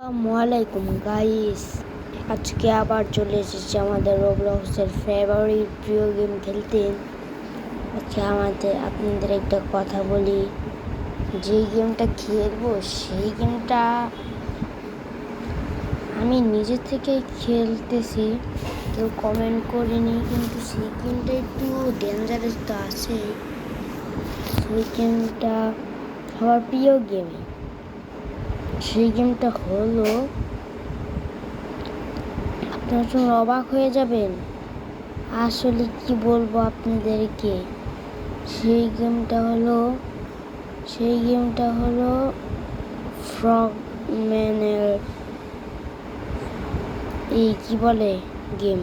আসসালামাইকুম গাইস, আজকে আবার চলে এসেছি আমাদের রোবলক্সের ফেভারিট প্রিয় গেম খেলতে। আজকে আপনাদের একটা কথা বলি, যে গেমটা খেলবো সেই গেমটা আমি নিজে থেকে খেলতেছি, কেউ কমেন্ট করিনি, কিন্তু সেই গেমটা একটু ডেঞ্জারাস তো আছে। সেই গেমটা সবার প্রিয় গেম। সেই গেমটা হলো, আপনারা শুনে অবাক হয়ে যাবেন, আসলে কি বলবো আপনাদেরকে। সেই গেমটা হলো ফ্রগম্যানের কি বলে গেম,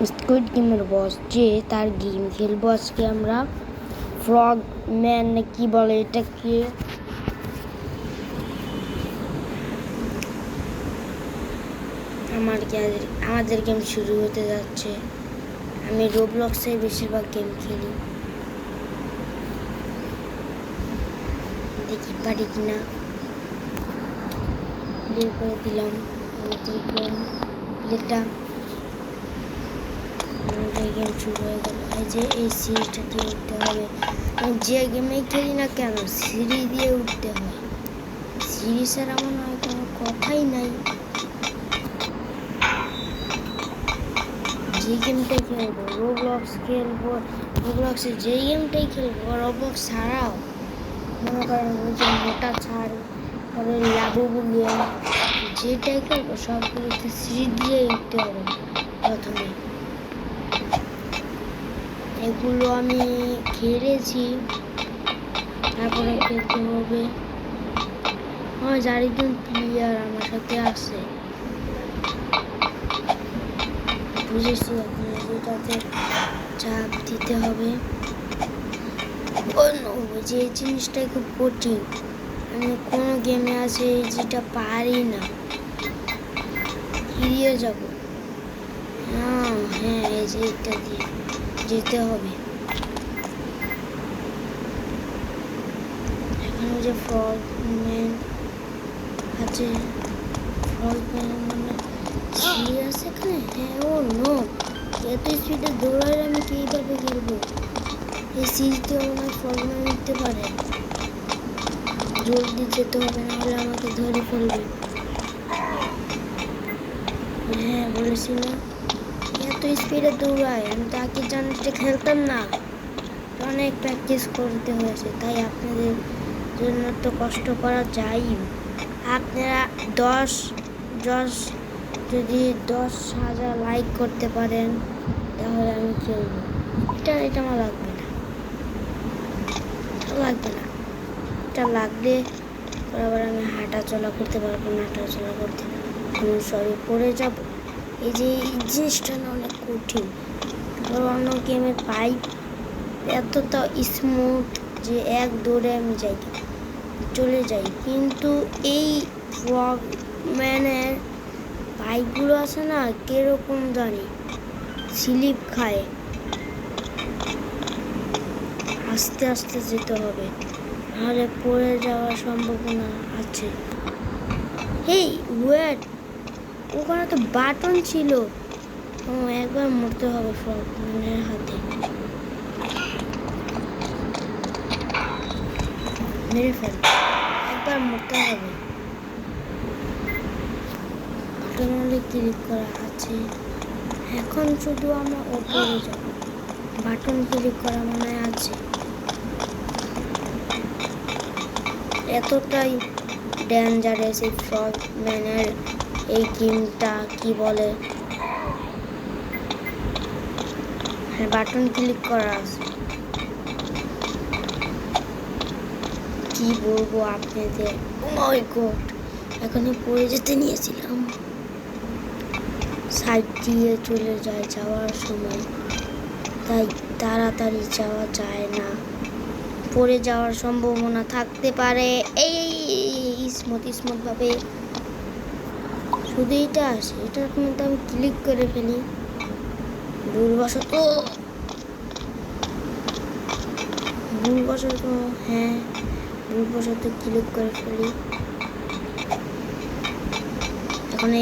স্কুইড গেমের বস, যে তার গেম খেলবো আজকে আমরা। ফ্রগম্যান কি বলে এটাকে, আমাদের গেম শুরু হতে যাচ্ছে। আমি রোবলক্সে বেশিরভাগ গেম খেলি, দেখি পারি কিনা। প্লে করে দিলাম আমাদের গেম প্লেটা, আমাদের গেম শুরু হয়ে গেল। এই সিরিজটা দিয়ে উঠতে হবে, যে গেমেই খেলি না কেন সিঁড়ি দিয়ে উঠতে হয়। সিঁড়ি ছাড়া মনে হয় কোনো কথাই নাই। যে গেমটাই খেলবো রোবলক্সে যে গেমটাই খেলবো, রোবলক্স ছাড়াও মনে করেন ওই যে মোটা ছাড়, পরে লাবুবু গেম, যেটাই খেলবো সবগুলোতে সিঁড়ি দিয়ে উঠতে হবে প্রথমে। এগুলো আমি খেলেছি, তারপরে খেলতে হবে। আমার চারিজন প্লেয়ার আমার সাথে আছে, বুঝেছি। আপনার যেটাতে চাপ দিতে হবে, যে জিনিসটাই খুব কঠিন। আমি কোনো গেমে আছে যেটা পারি না, ফিরিয়ে যাব। হ্যাঁ, এই যে এটা দিয়ে যেতে হবে। এখানে যে ফ্রগম্যান আছে, ফ্রগম্যান মানে সিঁড়ি আছে এখানে। হ্যাঁ, ও নো, এত স্পিডে দৌড়ালে আমি কীভাবে খেলবো? এই সিঁড়িতে মনে হয় ফ্রগম্যান উঠতে পারে। জলদি যেতে হবে, নাহলে আমাকে ধরে ফেলবে। হ্যাঁ, বলেছি না, এত স্পিডে দৌড়ায়, আমি তো আগে জানতে খেলতাম না। অনেক প্র্যাকটিস করতে হয়েছে, তাই আপনাদের জন্য তো কষ্ট করা যাই। আপনারা যদি 10,000 লাইক করতে পারেন তাহলে আমি খেলবো। এটা আমার লাগবে না, এটা লাগলে আবার আমি হাঁটা চলা করতে পারবো না। হাঁটাচলা করতে সবই পড়ে যাব। এই জিনিসটা না অনেক কঠিন। আবার অন্য গেমের পাইপ এতটা স্মুথ যে এক দৌড়ে আমি চলে যাই, কিন্তু এই ফ্রগম্যানের পাইপগুলো আছে না, কিরকম জানি স্লিপ খায়। আস্তে আস্তে যেতে হবে, নাহলে পড়ে যাওয়ার সম্ভাবনা আছে। ওয়েট, ওখানে তো বাটন ছিল। একবার মরতে হবে ফ্রগম্যানের হাতে, মেরে ফেল, একবার মরতে হবে। বাটনে ক্লিক করা আছে, এখন শুধু আমরা ওপরে যাব। বাটন ক্লিক করা মনে আছে। এতটাই ডেঞ্জারাস এই ফ্রগম্যানের এই গেমটা, কি বলে। হ্যাঁ, বাটন ক্লিক করা আছে। কি বলবো আপনাদের, মাই গড, এখনই পড়ে যেতে নিয়েছিলাম। সাইড দিয়ে চলে যাওয়ার সময়, তাই তাড়াতাড়ি যাওয়া যায় না, পড়ে যাওয়ার সম্ভাবনা থাকতে পারে। এই স্মুথ ভাবে শুধু এটা আসে, এটার মধ্যে আমি ক্লিক করে ফেলি ভুলবশত। হ্যাঁ, ভুলবশত ক্লিক করে ফেলি। এখন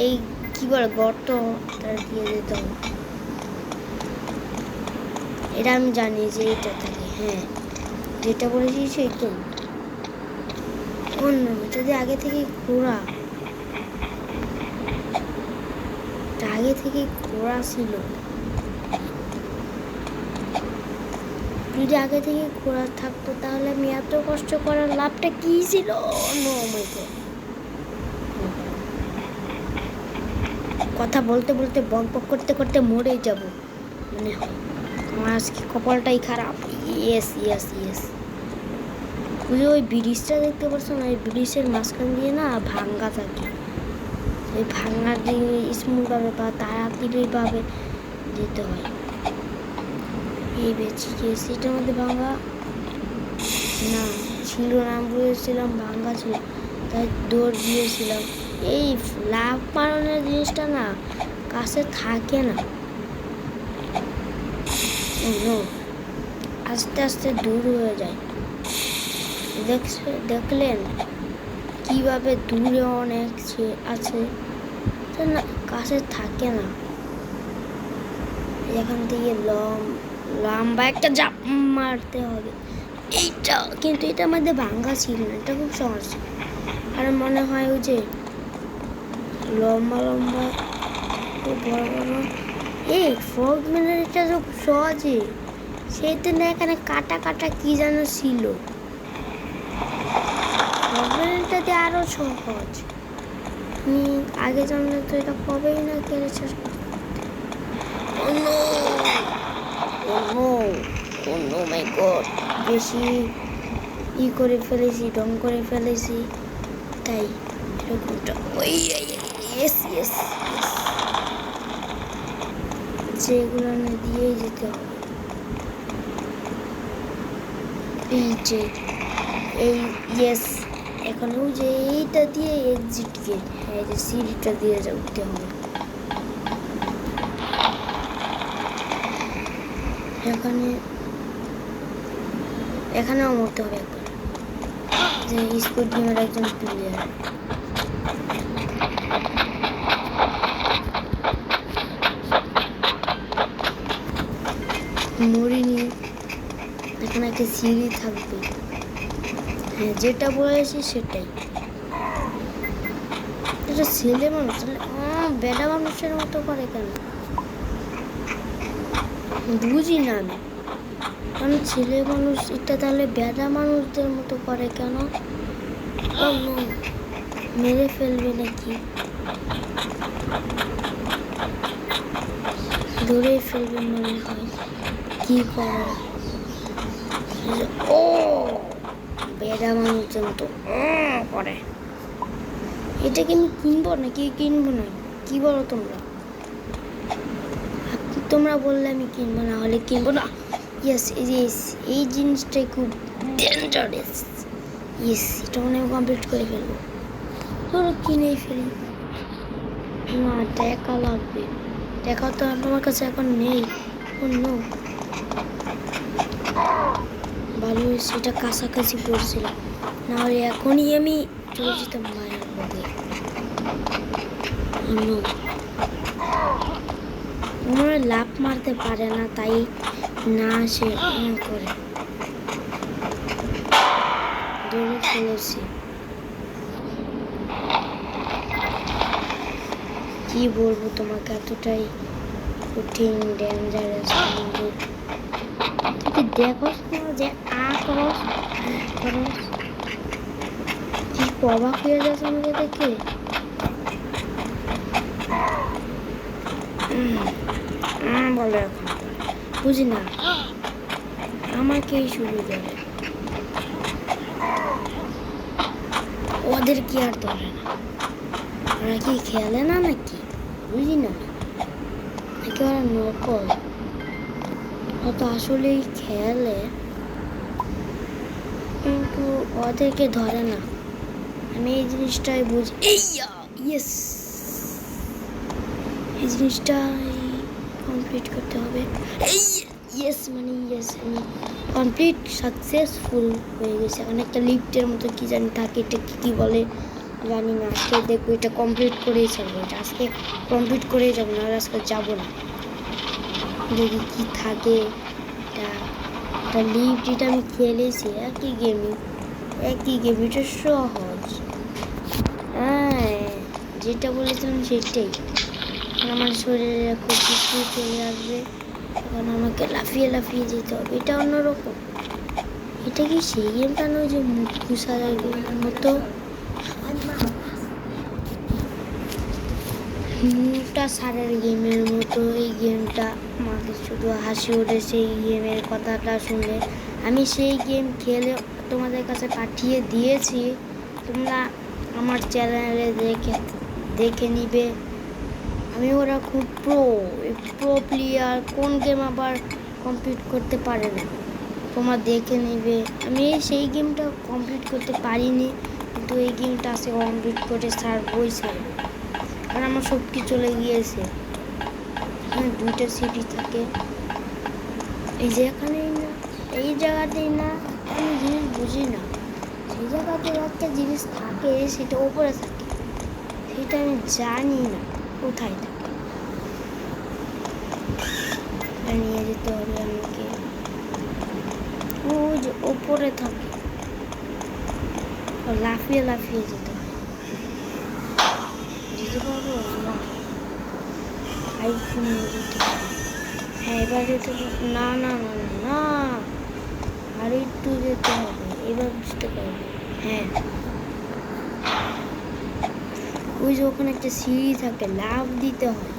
এই কি বলে গর্তটা দিয়ে দিতে হবে। এটা আমি জানি যে এটা থাকে, হ্যাঁ যেটা বলেছি সেই তো। অন্য যদি আগে থেকে ঘোরা ছিল, যদি আগে থেকে ঘোরা থাকতো তাহলে আমি এত কষ্ট করার লাভটা কি ছিল? কথা বলতে বলতে বকবক করতে করতে মরেই যাব মনে হয়। আমার আজকে কপালটাই খারাপ। Yes yes yes. ওই ব্রিজটা দেখতে পাচ্ছ না? ওই ব্রিজের মাঝখান দিয়ে না ভাঙ্গা থাকে। ওই ভাঙ্গার দিয়ে স্মুথভাবে বা তাড়াতাড়িভাবে যেতে হয়। এই বেশি এটার মধ্যে ভাঙ্গা না ছিল না, আমি বুঝেছিলাম ভাঙ্গা ছিল, তাই দৌড় দিয়েছিলাম। এই লাভ মারানোর জিনিসটা না কাছে থাকে না, আস্তে আস্তে দূর হয়ে যায়। দেখলেন কিভাবে দূরে অনেক আছে, না কাছে থাকে না। এখান থেকে লম্বা একটা জাপ মারতে হবে। এইটা কিন্তু এটার মধ্যে ভাঙ্গা ছিল না, এটা খুব সহজ। আর মনে হয় ওই যে লম্বা লম্বা খুব বড় বড় এই ফগ মেলার এটা খুব সহজে, সেইতে না এখানে কাটা কাটা কি যেন ছিল। ফগ মেলাটাতে আরো সহজ, আমি আগে জানলে তো এটা কবেই না খেলে শেষ করতে। মাই গড, বেশি করে ফেলেছি, ডং করে ফেলেছি, তাই এরকমটা। যেগুলো দিয়েই যেতে হবে। এখন ওই যে এইটা দিয়ে এক্সিট গেট, এই যে সিঁড়িটা দিয়ে যেতে হবে। এখানেও মরতে হবে একবার, যে স্কুল টিমের একজন প্লেয়ার। মরিনি, এখানে একটা সিঁড়ি থাকবে। হ্যাঁ যেটা বলেছি সেটাই। এটা ছেলে মানুষ, বেটা মানুষের মতো করে কেন বুঝি না আমি। কারণ ছেলে মানুষ এটা তাহলে বেটা মানুষদের মতো করে কেন? মেরে ফেলবে নাকি? ধরে ফেলবে মনে হয়। কি করো? ও বেটা মানুষের মতো করে। এটাকে আমি কিনবো নাকি কিনবো না, কি বলো তোমরা? তোমরা বললে আমি কিনবো, না হলে কিনবো না। ইয়েস এই জিনিসটাই খুব ডেঞ্জারাস। ইয়েস এটা মনে হয় কমপ্লিট করে ফেলবো। ধরো কিনেই ফেলি। না টাকা লাগবে, টাকা তো আমার কাছে এখন নেই। অন্য ভালো হয়েছে এটা কাছাকাছি পড়ছিলাম, নাহলে এখনই আমি চলে যেতাম মায়ের বগে। ওরা লাভ মারতে পারে না, তাই না সে করে দৌড়ে ফেলেছি। কি বলবো তোমাকে, এতটাই কঠিন ডেঞ্জারাস। তুই দেখো যে কি অবাক হয়ে যাচ্ছে আমাকে দেখে। বলে এখন বুঝি না, আমাকেই শুরু করে। ওদের কি আর ধরে না? ওরা কি খেলে না নাকি বুঝি না, নাকি ওরা নকল? ও তো আসলেই খেলে, কিন্তু ওদেরকে ধরে না। আমি এই জিনিসটাই বুঝি। ইয়েস এই জিনিসটাই কমপ্লিট করতে হবে। ইয়েস আমি কমপ্লিট সাকসেসফুল হয়ে গেছে। এখন একটা লিফটের মতো কি জানি থাকে, এটা কি বলে জানি না, আজকে দেখবো এটা কমপ্লিট করেই যাবো, এটা আজকে কমপ্লিট করেই যাবো, না আজকে যাবো না। দেখি কি থাকে। এটা লিফট, এটা আমি খেলেছি, একই গেম, এটা সহজ। হ্যাঁ, যেটা বলেছিলাম সেটাই। আমার শরীরে খুব কিছু চলে আসবে, এখন আমাকে লাফিয়ে লাফিয়ে যেতে হবে, এটা অন্যরকম। এটা কি সেই গেমটা নয় যে মুখ ঘুষার মতো? মুখটা সারের গেমের মতো এই গেমটা। আমাকে শুধু হাসি উঠেছে এই গেমের কথাটা শুনলে। আমি সেই গেম খেলে তোমাদের কাছে পাঠিয়ে দিয়েছি, তোমরা আমার চ্যানেলে দেখে নিবে। আমি ওরা খুব প্রো প্লেয়ার, কোন গেম আবার কমপ্লিট করতে পারে না, তোমরা দেখে নিবে। আমি সেই গেমটা কমপ্লিট করতে পারিনি, কিন্তু এই গেমটা আজকে কমপ্লিট করে ছাড়বই ছাড়ব। কারণ আমার শক্তি চলে গিয়েছে। এখানে 2টা সিটি থাকে, এই যে এখানেই না, এই জায়গাতেই না। আমি জিনিস বুঝি না, সেই জায়গাতে একটা জিনিস থাকে, সেটা উপরে থাকে, সেটা আমি জানি না কোথায় থাকে। নিয়ে যেতে হবে আমাকে, ও যে ওপরে থাকে, লাফিয়ে লাফিয়ে যেতে হবে। যেতে পারবো না, নিয়ে যেতে হবে। হ্যাঁ, এবার যেতে না না না না, আর একটু যেতে হবে, এবার বুঝতে পারবো। হ্যাঁ, ওই যে ওখানে একটা সিঁড়ি থাকে, লাফ দিতে হয়,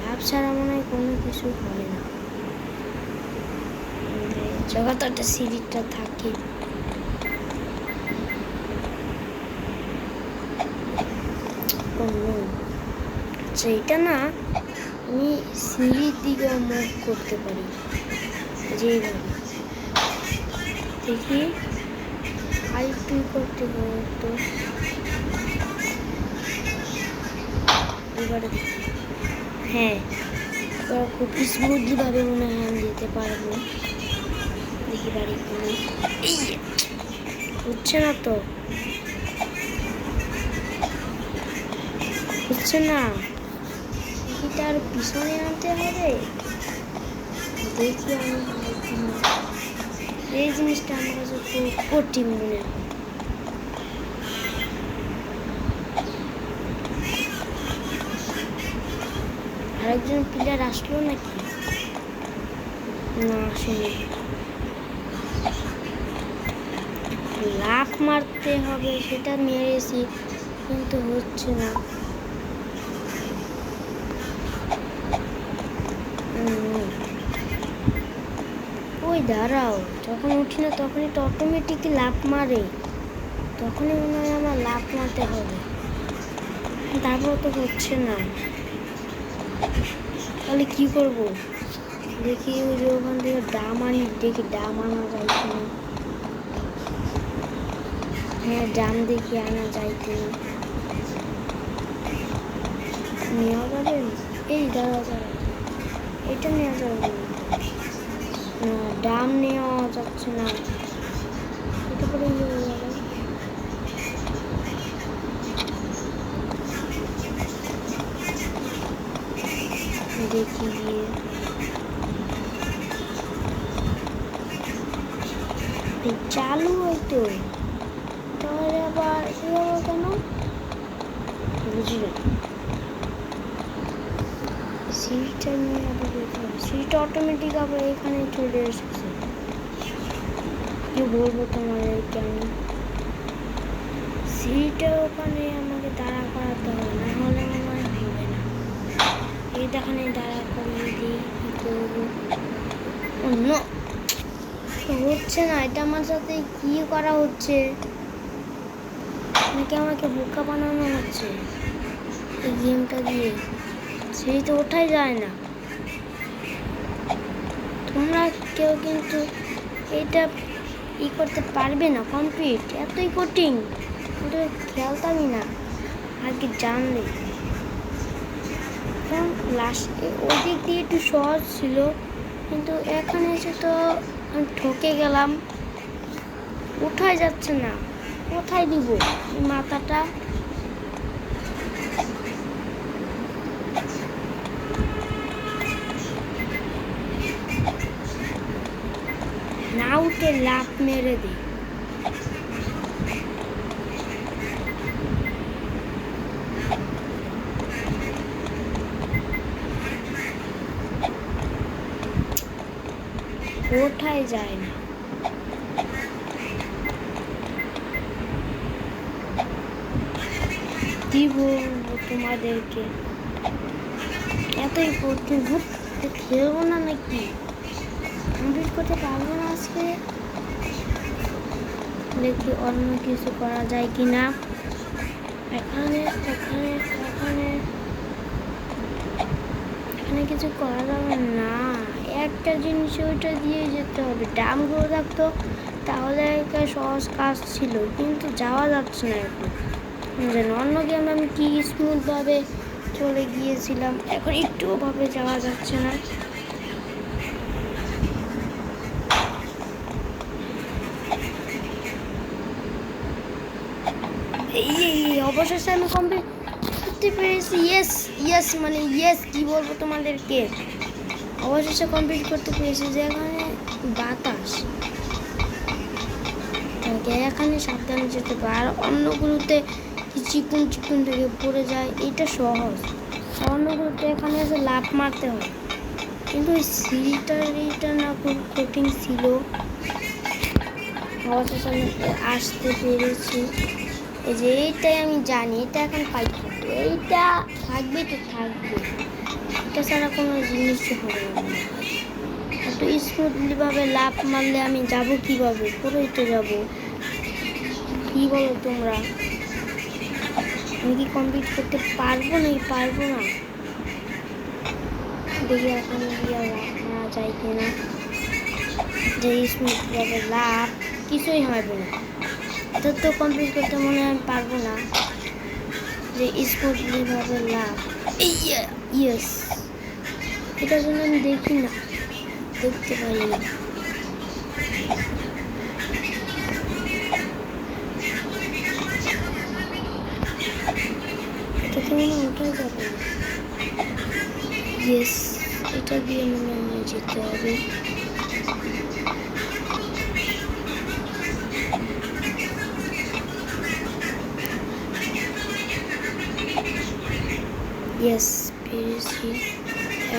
লাফ ছাড়া মনে হয় কোনো কিছু হয় না। জগতে একটা সিঁড়িটা থাকে। সেইটা না, আমি সিঁড়ির দিকে মুভ করতে পারি যেভাবে। দেখি আর একটু করতে পারতো, এবারে হ্যাঁ, এবার খুব স্মুথলি ভাবে মনে হয় আমি যেতে পারবো। দেখি বাড়ি কিনে হচ্ছে না তো, হচ্ছে না, এটা আর পিছনে আনতে হবে। দেখি আমি এই জিনিসটা আমার কাছে খুব কঠিন মনে হয়। আরেকজন প্লেয়ার আসলো নাকি? না, আসেনি। লাফ মারতে হবে, সেটা মেরেছি কিন্তু হচ্ছে না। ওই দাঁড়াও, যখন উঠি না তখনই তো অটোমেটিকই লাফ মারে, তখনই মনে হয় আমার লাফ মারতে হবে, তারপর তো হচ্ছে না। তাহলে কি করব? দেখি ওই যে ওখান থেকে ডাম আনি, দেখি ডাম আনা যায় কিনা। হ্যাঁ, ডাম দেখি আনা যায় কিনা, নেওয়া যাবে। এই দাঁড়া দাঁড়া, এটা নেওয়া যাবে না, ডাম নেওয়া যাচ্ছে না, এটা করে দেখি গিয়ে। চালু হয়তো, তাহলে আবার কেন বুঝি না। সিটটা নিয়ে আবার সিটটা অটোমেটিক আবার এখানে চলে এসেছে। কি বলবো তোমাদেরকে, আমি সিটটা ওখানে আমাকে দাঁড়া করাতে হবে, না হলে আমার হবে না। এইখানে দাঁড়া করিয়ে দিই, কি করবো? অন্য হচ্ছে না, এটা আমার সাথে কি করা হচ্ছে? নাকি আমাকে বোকা বানানো হচ্ছে এই গেমটা দিয়ে? সেই তো ওঠাই যায় না। তোমরা কেউ কিন্তু এটা করতে পারবে না কমপ্লিট, এতই কঠিন, কিন্তু খেলতামই না আগে জানলে। লাস্ট ওই দিক দিয়ে একটু সহজ ছিল, কিন্তু এখানে এসে তো আমি ঠকে গেলাম, উঠাই যাচ্ছে না। কোথায় দিব মাথাটা? উঠে লাফ মেরে দিই। কোথায় যায় না। কি বলবো তোমাদেরকে, এতই কঠিন। খেলবো না নাকি, কমপ্লিট করতে পারবো না আজকে। দেখি অন্য কিছু করা যায় কি না। এখানে এখানে এখানে এখানে কিছু করা যাবে না। একটা জিনিস ওইটা দিয়ে যেতে হবে। ড্যামগুলো থাকতো তাহলে একটা সহজ কাজ ছিল, কিন্তু যাওয়া যাচ্ছে না এখন। অন্য গেমে আমি কি স্মুথভাবে চলে গিয়েছিলাম, এখন একটুও ভাবে যাওয়া যাচ্ছে না। এই অবশেষে আমি কমপ্লিট করতে পেরেছি। ইয়েস ইয়েস মানে ইয়েস, কি বলবো তোমাদেরকে, অবশেষে কমপ্লিট করতে পেরেছি। যেখানে বাতাস এখানে সাবধানে যেতে পারে, আর অন্যগুলোতে চিকুন চিকুন থেকে পড়ে যায়। এটা সহজ, অন্যগুলোতে এখানে এসে লাফ মারতে হয়, কিন্তু ওই সিঁড়িটা না খুব কঠিন ছিল। অবশেষে আমি আসতে পেরেছি। এই যে এইটাই আমি জানি, এটা এখন পাইপ থাকবে, এইটা থাকবে তো থাকবে, এটা ছাড়া কোনো জিনিসই হবে না। এত স্মুথলিভাবে লাফ মারলে আমি যাবো কিভাবে? পরেই তো যাবো। কি বলো তোমরা, আমি কি কমপ্লিট করতে পারবো নাকি পারবো না? দেখি এখন গিয়ে লাফ মারা যায় কিনা। যে স্মুথলিভাবে লাফ কিছুই হবে না, এটা তো কমপ্লিট করতে মনে হয় আমি পারবো না। যে স্মুথলিভাবে লাফ, ইয়েস, এটার জন্য আমি দেখি না, দেখতে পারি না। এটা তো মনে ওঠাই যাবে না। ইয়েস, এটা দিয়ে মনে হয় যেতে হবে। ইয়েস, পেরেছি।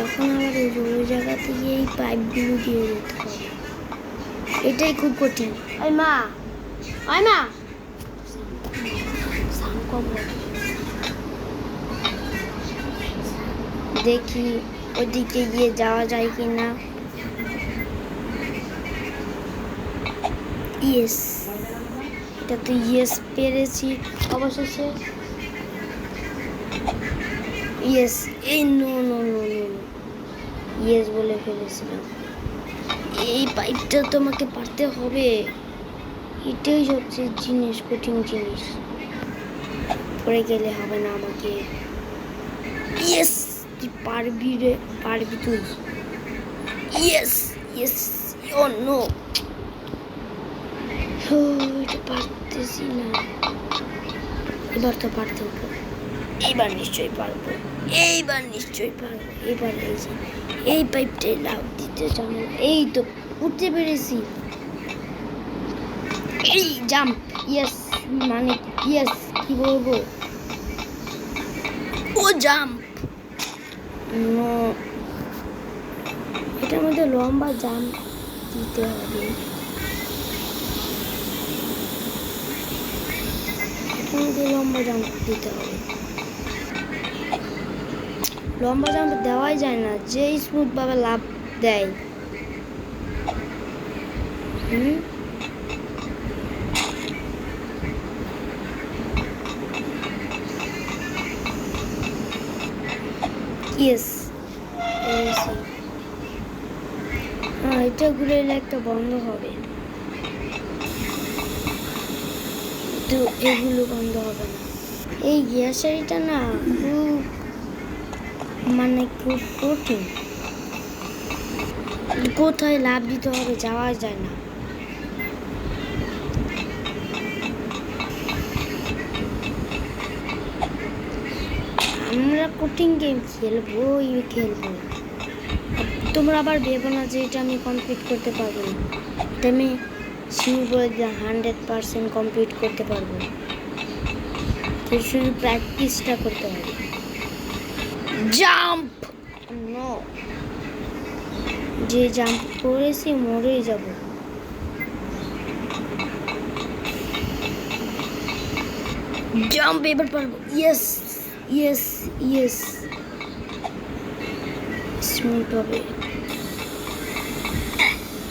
এখন আবার ওই জায়গাতে গিয়ে এই পাইপগুলো দিয়ে যেতে হবে, এটাই খুব কঠিন। ওই মা, ওই মা, দেখি ওদিকে গিয়ে যাওয়া যায় কি না। ইয়েস, এটা তো ইয়েস পেরেছি অবশেষে। ইয়েস, এই no no no no, yes বলে ফেলেছিলাম। এই পাইপটা তোমাকে পারতে হবে, এটাই সবচেয়ে জিনিস, কঠিন জিনিস। পড়ে গেলে হবে না আমাকে। ইয়েস, তুই পারবি রে, পারবি তুই। ইয়েস ইয়েস, ও নো, এটা পারতেছি না। এবার তো পারতে হবে, এইবার নিশ্চয়ই পারবো, এইবার নিশ্চয়ই পারবো। এবার এই পাইপটাই লাভ দিতে জানো। এই তো উঠতে পেরেছি। এই জাম্প, ইয়েস মানে ইয়েস, কি বলবো, ও জাম্প। নো, এটার মধ্যে লম্বা জাম্প দিতে হবে। এটার মধ্যে লম্বা জাম্প দিতে হবে। লম্বা জাম্প দেওয়াই যায় না, যে স্মুথ ভাবে লাভ দেয়। ইয়েস, হ্যাঁ, এটা ঘুরে এলে একটা বন্ধ হবে, তো এগুলো বন্ধ হবে না। এই গ্যাসারিটা না খুব মানে খুব কঠিন, কোথায় লাভ দিতে হবে যাওয়া যায় না। আমরা কঠিন গেম খেলবো, তোমরা আবার ভেবো না যে এটা আমি কমপ্লিট করতে পারবো না। এটা আমি শিওর বলে দিলাম 100% কমপ্লিট করতে পারবো। তো শুধু প্র্যাকটিসটা করতে হবে। জাম্প! নো, যে জাম্প করেছি মরেই যাব। জাম্প এবার পারবো। ইয়েস ইয়েস ইয়েস, স্মুথ হবে।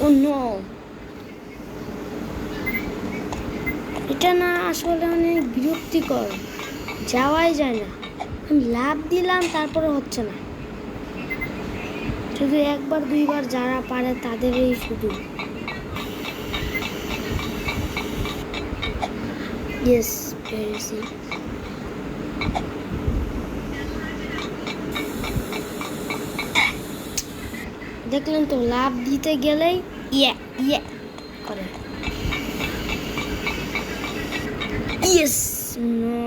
ও নো, এটা না আসলে অনেক বিরক্তিকর, যাওয়াই যায় না। আমি লাভ দিলাম তারপরে হচ্ছে না। শুধু একবার দুইবার যারা পারে তাদেরই শুধু। ইয়েস, পেরেছি। দেখলেন তো, লাভ দিতে গেলেই ইয়ে ইয়ে করে। ইয়েস, নো,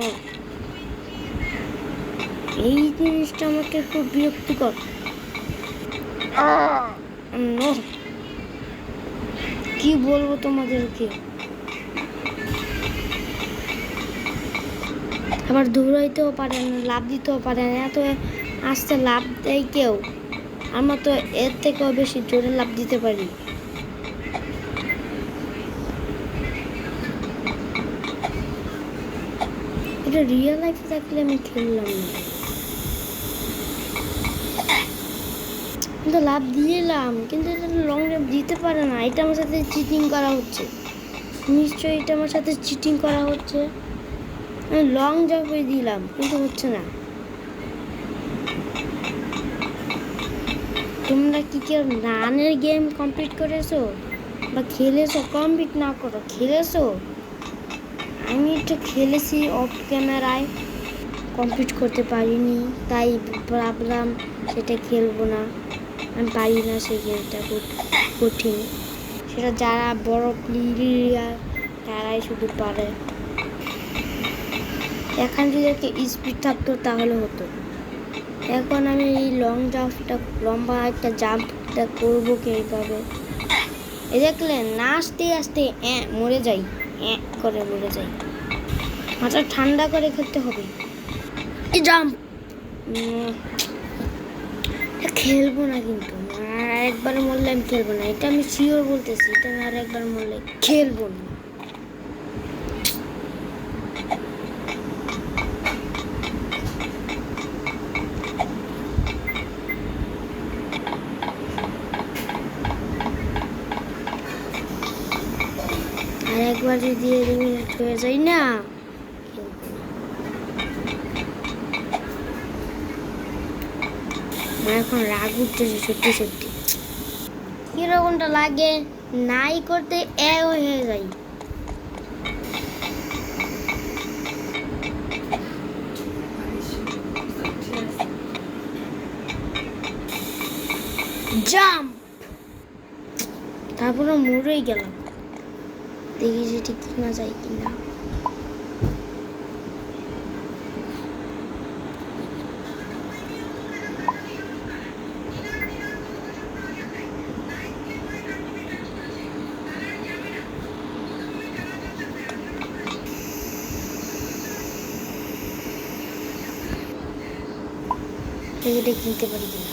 এই জিনিসটা আমাকে খুব বিরক্তিকর। নো, কি বলবো তোমাদেরকে। আবার দৌড়াইতেও পারে না, লাভ দিতেও পারে না। এত আস্তে লাভ দেয় কেউ, আমরা তো এর থেকেও বেশি জোরে লাভ দিতে পারি। এটা রিয়েল লাইফে থাকলে আমি খেললাম না, কিন্তু লাভ দিলাম, কিন্তু এটা লং জাম্প দিতে পারে না। এটা আমার সাথে চিটিং করা হচ্ছে, নিশ্চয়ই এটা আমার সাথে চিটিং করা হচ্ছে। আমি লং জাম্পে দিলাম কিন্তু হচ্ছে না। তোমরা কি কেউ রানের গেম কমপ্লিট করেছো বা খেলেছো? কমপ্লিট না করো, খেলেছো। আমি একটু খেলেছি অফ ক্যামেরায়, কমপ্লিট করতে পারিনি, তাই ভাবলাম সেটা খেলবো না। আমি পারি না সেই গেমটা, খুব কঠিন। সেটা যারা বড় প্লেয়ার তারাই শুধু পারে। এখন যদি একটা স্পিড থাকতো তাহলে হতো। এখন আমি এই লং জাম্পটা, লম্বা একটা জাম্পটা করবো কীভাবে? এ দেখলেন না, আস্তে আস্তে মরে যাই, করে মরে যাই। মাথা ঠান্ডা করে খেলতে হবে। এই জাম্প খেলবো না, কিন্তু আর একবার মরলে আমি খেলবো না, এটা আমি শিওর বলতেছি। এটা আমি আর একবার মরলে খেলবো না। আর একবার যদি এলিমিনেট হয়ে যায় না, আমার এখন রাগ উঠতেছে সত্যি সত্যি। কিরকমটা লাগে, নাই করতে হয়ে যায়। জাম্প, তারপরে মরেই গেলাম। দেখি যে ঠিক কিনা যায় কিনা। এটা কিনতে পারি কিনা।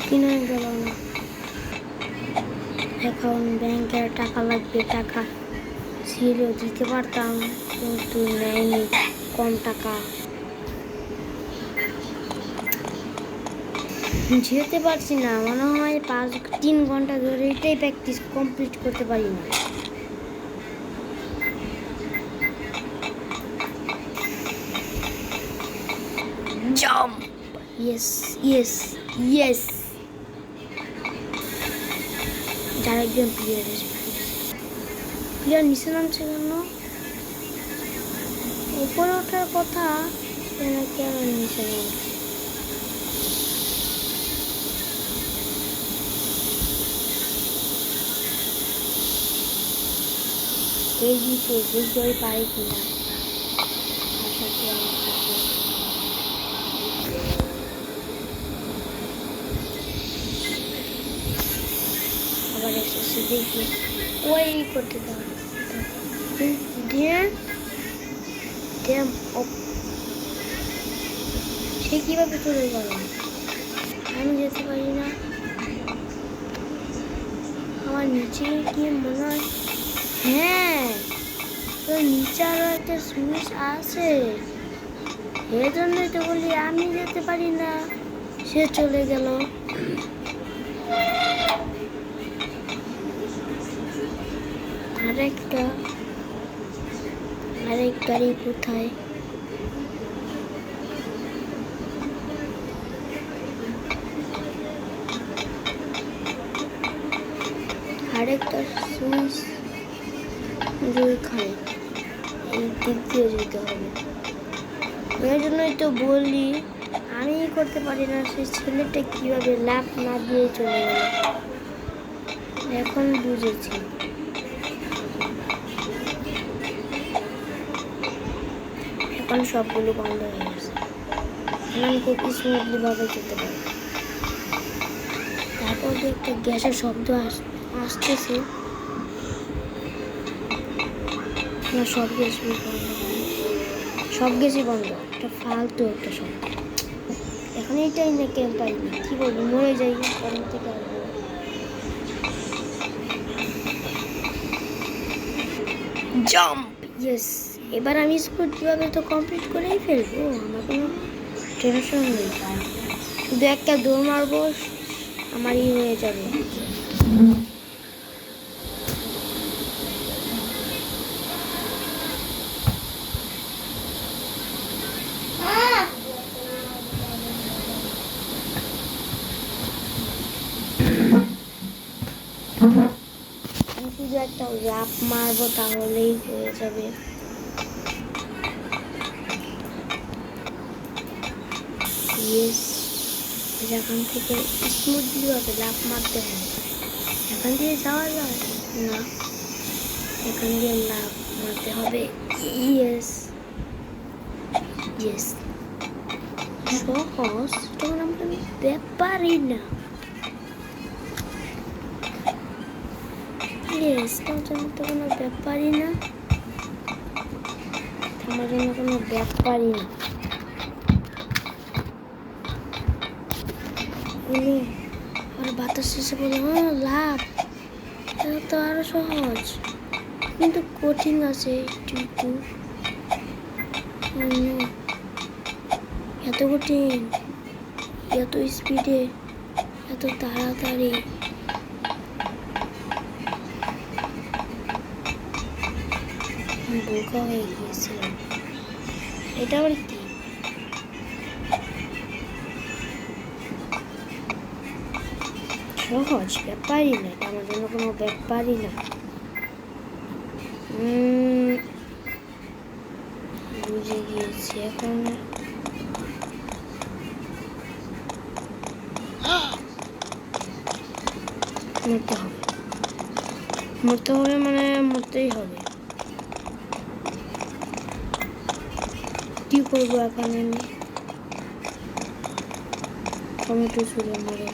কিনে গেল না। এখন ব্যাংকের টাকা লাগবে, টাকা ছিল দিতে পারতাম কিন্তু নেয়নি, কম টাকা। যেতে পারছি না, মনে হয় 3 ঘন্টা ধরে এটাই প্র্যাকটিস কমপ্লিট করতে পারি না। Jump, yes yes yes. যারা একজন প্লেয়ার প্লেয়ার নিচে নামছে কেন? উপরে ওঠার কথা নাকি আর নিচে নামছে? এই দিকে দেখতে ওই পারে কিনা আশা করি আমার কাছে। আবার এসেছে দেখি ওই করতে দাও দিয়ে সে কিভাবে চলে গেল? আমি যেতে পারি না। আমার নিচে কি মনে হয়, হ্যাঁ তো নিচে আরো একটা সুইচ আছে, এই জন্যই তো বলি আমি যেতে পারি না, সে চলে গেল। আরেক গাড়ি কোথায়? আরেকটা সুইচ ওইখানে, এই দিক দিয়ে যেতে হবে। এই জন্যই তো বলি আমি করতে পারি না, সেই ছেলেটা কিভাবে লাফ না দিয়ে চলে গেল। এখন বুঝেছি। এখন সবগুলো বন্ধ হয়ে গেছে, আমি খুব স্মুথলি ভাবে যেতে পারি। তারপর একটা গ্যাসের শব্দ আসতেছে না, সব গ্যাসই বন্ধ, সব গ্যাসই বন্ধ। একটা ফালতু একটা শব্দ। এখন এইটাই না কেন পাই না, কি বলবো, মরে যাই কর্ম থেকে আসবো। Jump, yes. এবার আমি স্কুল কীভাবে তো কমপ্লিট করেই ফেলবো, আমার কোনো টেনশন নেই। শুধু একটা দৌড় মারবো, আমারই হয়ে যাবে। আমি শুধু একটা লাফ মারবো, তাহলেই হয়ে যাবে। ইয়েস, এখান থেকে স্মুথলি ভাবে লাফ মারতে হবে। এখান দিয়ে যাওয়া যায় না, এখান দিয়ে লাফ মারতে হবে। ইয়েস ইয়েস, সহজ, তখন আমরা ব্যাপারই না। ইয়েস, তোমার জন্য তো কোনো ব্যাপারই না, আমার জন্য কোনো ব্যাপারই না। আর বাতাস শেষে বলো লাভ, এটা তো আরো সহজ, কিন্তু কঠিন আছে একটু। এত কঠিন, এত স্পিডে, এত তাড়াতাড়ি। বোকা হয়ে গিয়েছিলাম। এটা আবার কি? সহজ, ব্যাপারই না, এটা আমার জন্য কোনো ব্যাপারই না। বুঝে গিয়েছি এখন। মরতে হবে মানে মরতেই হবে। কি করবো এখন আমি? টমেটো ছুঁড়ে মরে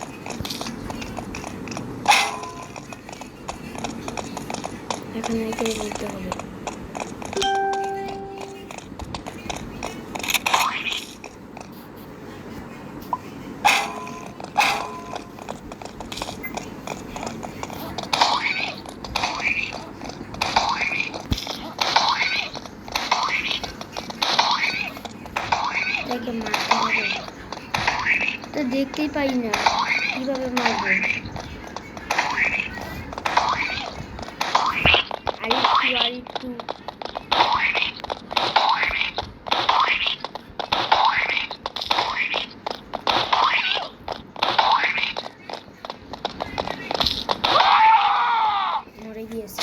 এখন একে বলতে হবে। মারতে হবে তো, দেখতেই পাই না কিভাবে মারবো। আরেকটু মরে গিয়েছে।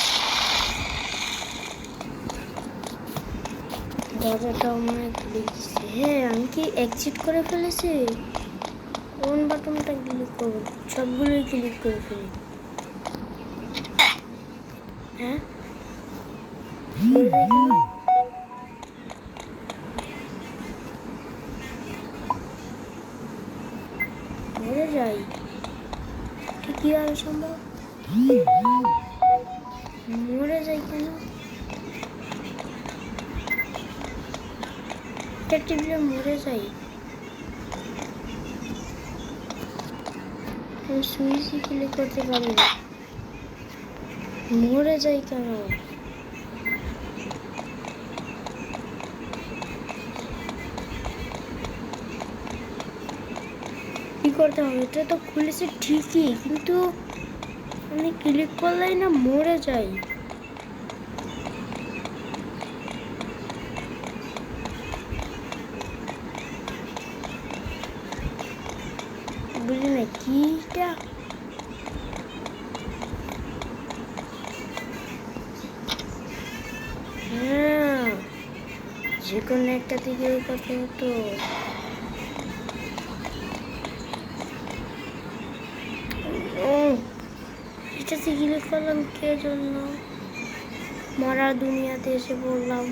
ক্লিক দিচ্ছি। হ্যাঁ, আমি কি এক্সিট করে ফেলেছি? কোন বাটনটা ক্লিক করবো? সবগুলোই ক্লিক করে ফেলি। হ্যাঁ, মরে যাই, ঠিক কি আর সম্ভব? মরে যাই কেন? এটা টিপলে মরে যাই। আমি সুইচই ক্লিক করতে পারি না, মরে যাই কেন? কি করতে হবে? এটা তো খুলেছে ঠিকই, কিন্তু আমি ক্লিক করলেই না মরে যাই। বুঝলি না কিটা? হ্যাঁ, যে কোনো একটা দিকে করতে হতো। এটাতে ক্লিক করলাম কে জন্য? মরার দুনিয়াতে এসে পড়লাম।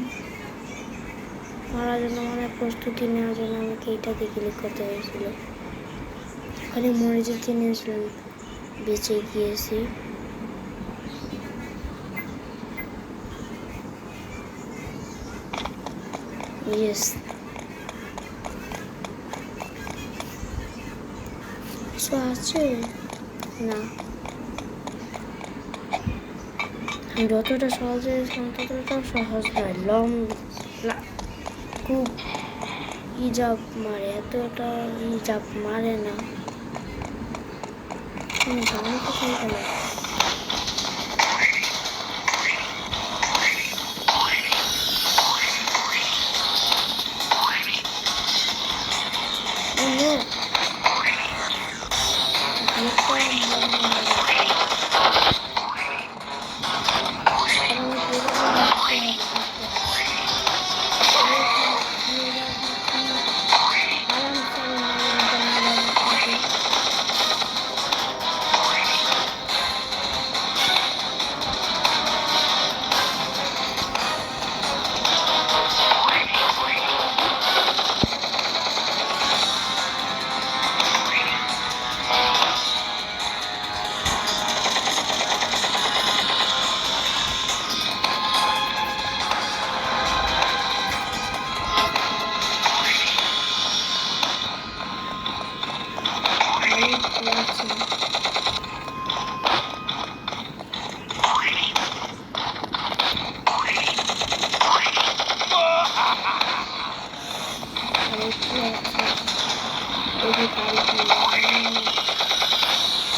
মরার জন্য মানে প্রস্তুতি নেওয়ার জন্য আমাকে এইটাতে ক্লিক করতে হয়েছিল। ওখানে মরে যেতে নিয়েছিলাম, বেঁচে গিয়েছি। ইয়েস, কিছু আছে না। আমি যতটা সহজ হয়েছিলাম ততটাও সহজ নয়। লং খুব ইজাব মারে, এতটা ইজাব মারে না। গান কোথায় গেল?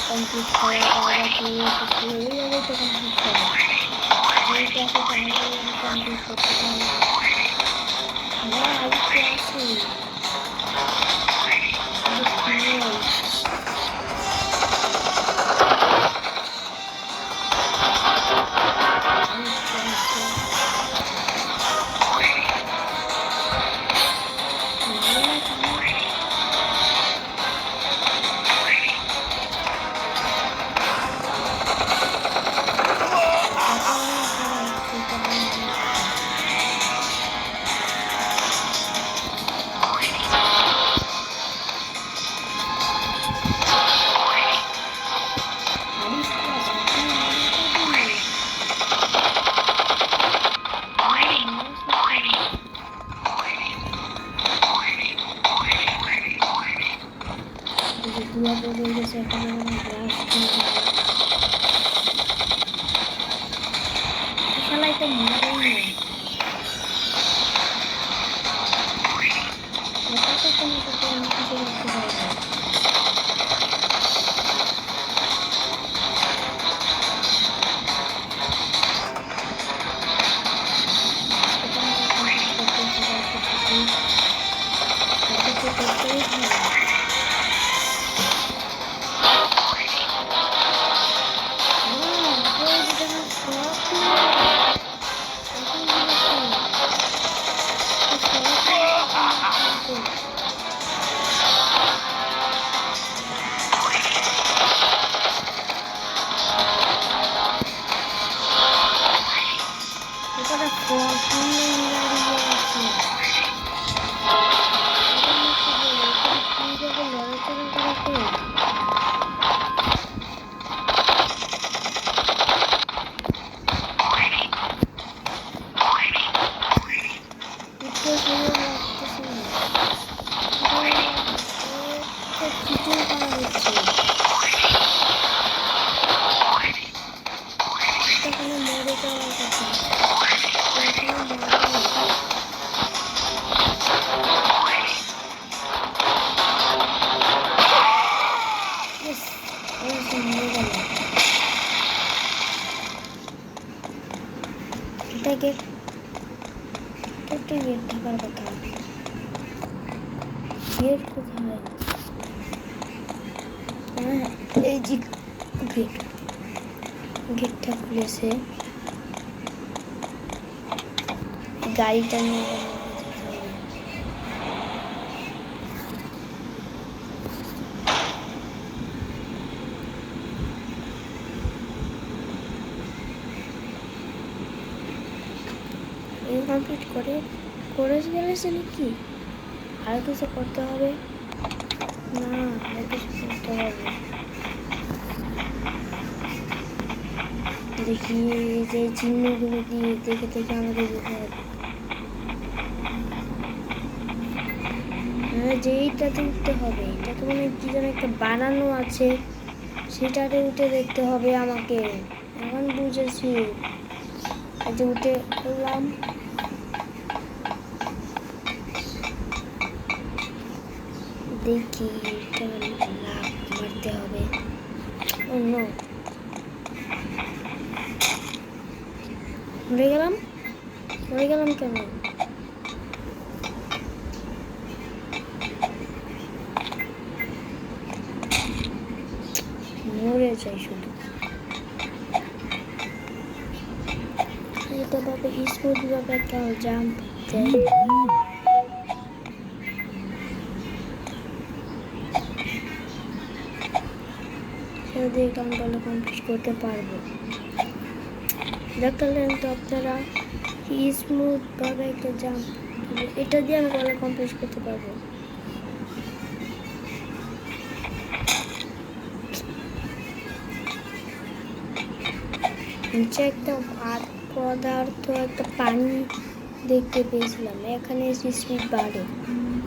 কমপ্লিট করা এইভাবে তো কমপ্লিট করা, এইটাকে কমপ্লিট করতে পারি। হ্যাঁ, আমি তো আছি। খেলাই তো মনে নেই। গেট কোথায়? হ্যাঁ, এই যে গেট, গেটটা খুলেছে। গাড়িটা নিয়ে যেতে হবে। এই কমপ্লিট করে ফেলেছে নাকি? আর কিছু করতে হবে না, আর কিছু করতে হবে। দেখি এই যে চিহ্নগুলো দিয়ে দেখে দেখে আমাদের যেতে হবে। হ্যাঁ, যে এইটাতে উঠতে হবে, এটা তো মানে কি যেন একটা বানানো আছে, সেটাতে উঠে দেখতে হবে আমাকে। এখন বুঝেছি, এই যে উঠে করলাম। দেখি এটা লাভ মারতে হবে। অন্য মরে গেলাম কেন? মরে যাই শুধু। এটা ভাবে স্মুথ ভাবে কেন জাম্প দেয়। সেটা দিয়ে আমি বলে কমপ্লিট করতে পারবো। দেখলেন তো আপনারা, স্মুথ ভাবে একটা জাম্প, এটা দিয়ে আমি বলে কমপ্লিট করতে পারবো। নিচে একটা পদার্থ, একটা পানি দেখতে পেয়েছিলাম। এখানে স্পিড বাড়ে,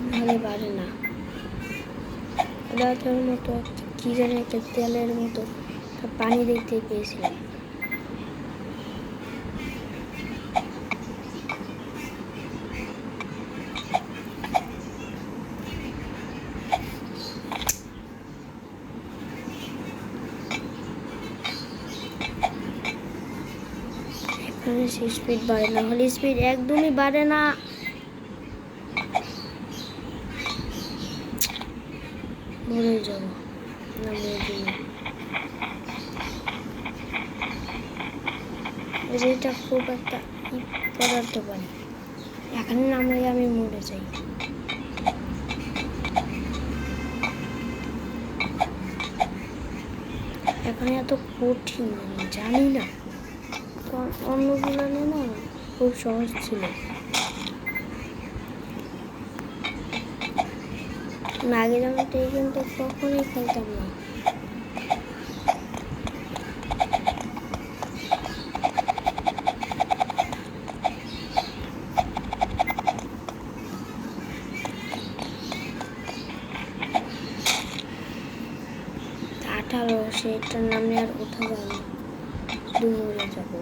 নাহলে বাড়ে না। পদার্থের মতো কি যেন একটা তেলের মতো পানি দেখতে পেয়েছিলাম। স্পিড বাড়ে না, হলে স্পিড একদমই বাড়ে না। মরে যাবো না, এটা খুব একটা পদার্থ পানি, এখানে নামলে আমি মরে যাই। এখানে এত কঠিন জানি না, অন্যগুলো না খুব সহজ ছিল। আগে যেমন এই গেমটা কখনোই খেলতাম না। সেটার নামে আর ওঠা যাবে না, দূরে যাবো।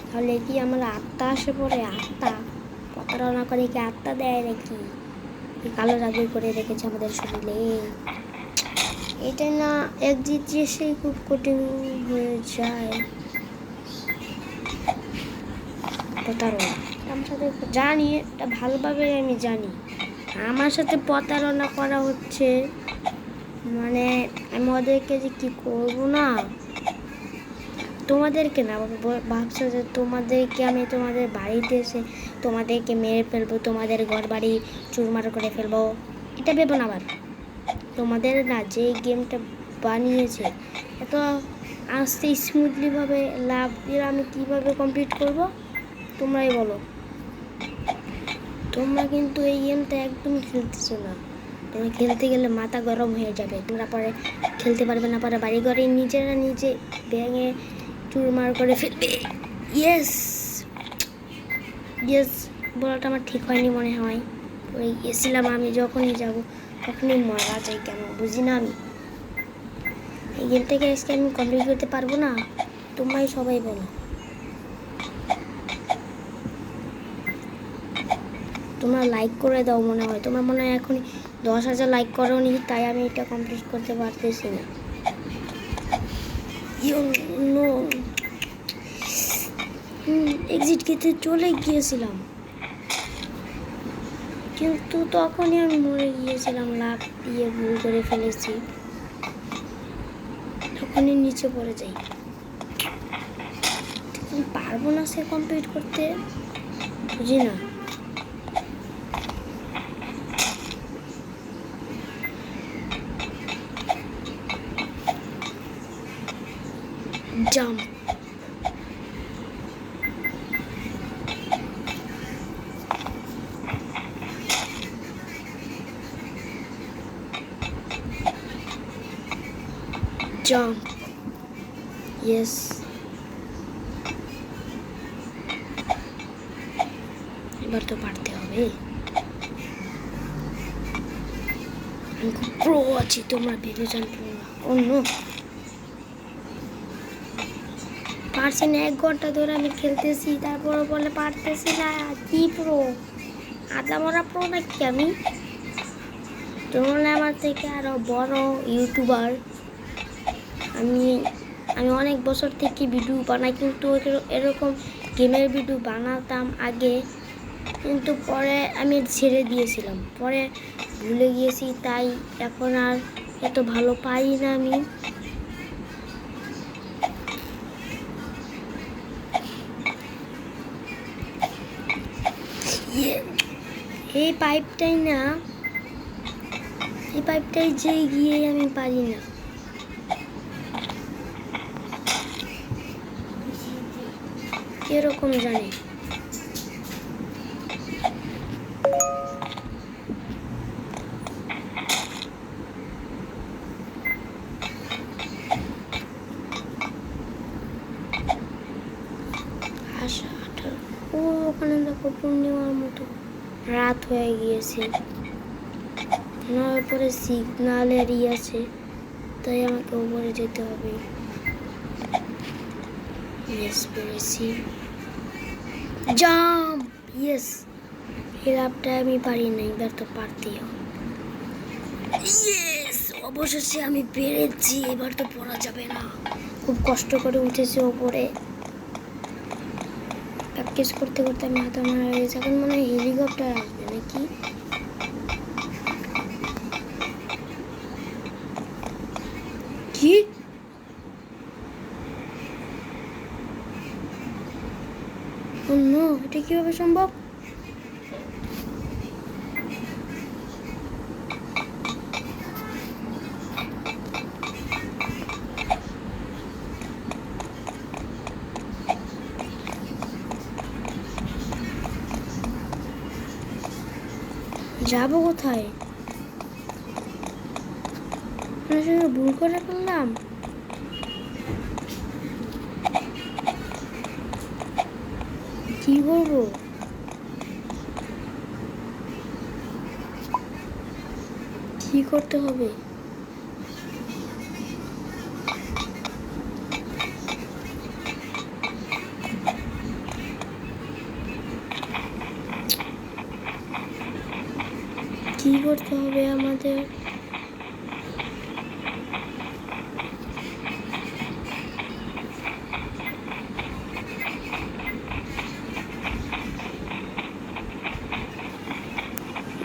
তাহলে কি আমার আত্মা আসে পড়ে? আত্মা প্রতারণা করে কি আত্মা দেয় নাকি? কালো জাদু করে রেখেছে আমাদের শরীরে। এটা না একজিট যে সেই খুব কঠিন হয়ে যায়। প্রতারণা আমার সাথে জানি, এটা ভালোভাবে আমি জানি আমার সাথে প্রতারণা করা হচ্ছে। মানে আমি ওদেরকে যে কি করবো না, তোমাদেরকে না ভাবছো যে তোমাদেরকে আমি তোমাদের বাড়িতে এসে তোমাদেরকে মেরে ফেলবো, তোমাদের ঘর বাড়ি চুরমার করে ফেলবো, এটা ভেবো না। আবার তোমাদের না যে গেমটা বানিয়েছে এত আস্তে স্মুথলিভাবে লাভ দিয়ে আমি কীভাবে কমপ্লিট করব তোমরাই বলো। তোমরা কিন্তু এই গেমটা একদম খেলতেছো না। তোমরা খেলতে গেলে মাথা গরম হয়ে যাবে, তোমরা পরে খেলতে পারবে না, পরে বাড়ি ঘরে নিজেরা নিজে ভেঙে চুরমার করে ফেলবে। ইয়েস ইয়েস, বলাটা আমার ঠিক হয়নি মনে হয়। ওই গেছিলাম আমি, যখনই যাব তখনই মারা যাই, কেন বুঝি না আমি। এই গেমটাকে আজকে আমি কমপ্লিট করতে পারবো না, তোমরাই সবাই বলো। তোমরা লাইক করে দাও, মনে হয় তোমরা মনে হয় এখনই 10,000 লাইক করোনি, তাই আমি এটা কমপ্লিট করতে পারতেছি না। এক্সিট খেতে চলে গিয়েছিলাম, কিন্তু তখনই আমি মরে গিয়েছিলাম, লাফ দিয়ে ভুল করে ফেলেছি, তখনই নিচে পড়ে যাই। পারবো না সে কমপ্লিট করতে, বুঝি না। Jump, jump, yes. এবার তো পারতে হবে। আমি খুব প্রো আছি, তোমরা ভেবেছেন প্রো না। অন্য পারছি না, 1 ঘন্টা ধরে আমি খেলতেছি, তারপরে বলে পারতেছি না। কি প্রো? আদা মরা প্রো নাকি আমি? তোমরা আমার থেকে আরো বড় ইউটিউবার। আমি অনেক বছর থেকে ভিডিও বানাই, কিন্তু এরকম গেমের ভিডিও বানাতাম আগে, কিন্তু পরে আমি ছেড়ে দিয়েছিলাম, পরে ভুলে গিয়েছি, তাই এখন আর এত ভালো পারি না আমি। এই পাইপটাই না, এই পাইপটাই যে গিয়ে আমি পারি না। এরকম জানি ও, ওখানে দেখো পূর্ণিমার মতো রাত হয়ে গিয়েছে, উপরে সিগনালের আছে, তাই আমাকে উপরে যেতে হবে। ইয়েস, পেরেছি। Jump, yes. এই লাভটা আমি পারি না, এবার তো পারতেই হবে। ইয়েস, অবশেষে আমি পেরেছি, এবার তো পড়া যাবে না। খুব কষ্ট করে উঠেছি ওপরে, প্র্যাকটিস করতে করতে আমি হাতে মারা গেছে। এখন মনে হয় হেলিকপ্টার আসবে নাকি? কি? অন্য এটা কিভাবে সম্ভব? যাবো কোথায়? আপনার সঙ্গে ভুল করে ফেললাম। কি করবো? কি করতে হবে? কি করতে হবে আমাদের?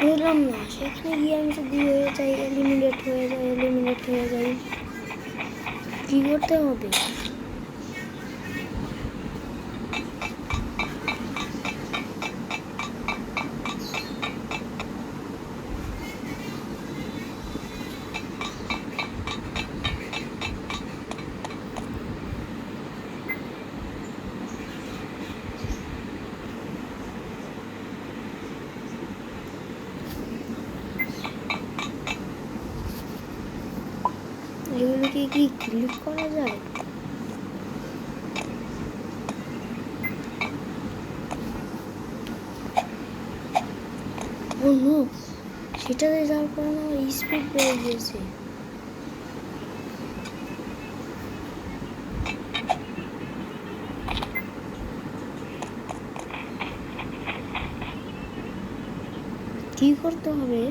বুঝলাম না, সেখানে গিয়ে আমি যদি হয়ে যাই, এলিমিনেট হয়ে যাই, কি করতে হবে? এগুলোকে কি ক্লিক করা যায়? ও নো, সেটাতে যাওয়ার কারণে আমার স্পিড বেড়ে গিয়েছে। কি করতে হবে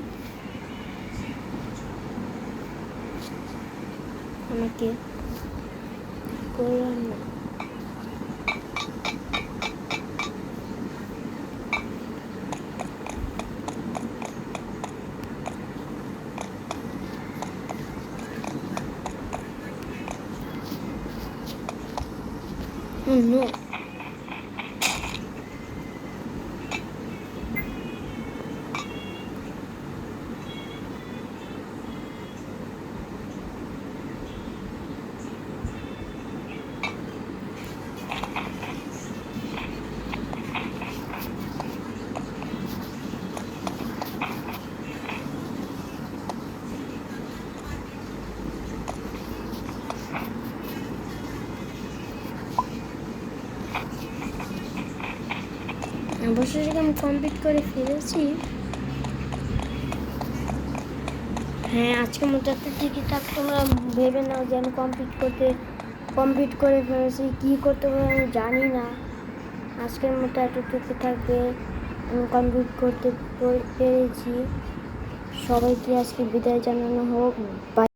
আমাকে? করলাম না। নো, অবশেষে আমি কমপ্লিট করে ফেলেছি। হ্যাঁ, আজকের মতো একটা থেকে থাক, তোমরা ভেবে নাও যে আমি কমপ্লিট করে ফেলেছি। কী করতে হবে আমি জানি না। আজকের মতো এতটুকু থাকবে, আমি কমপ্লিট করতে পেরেছি। সবাইকে আজকে বিদায় জানানো হোক। বাই।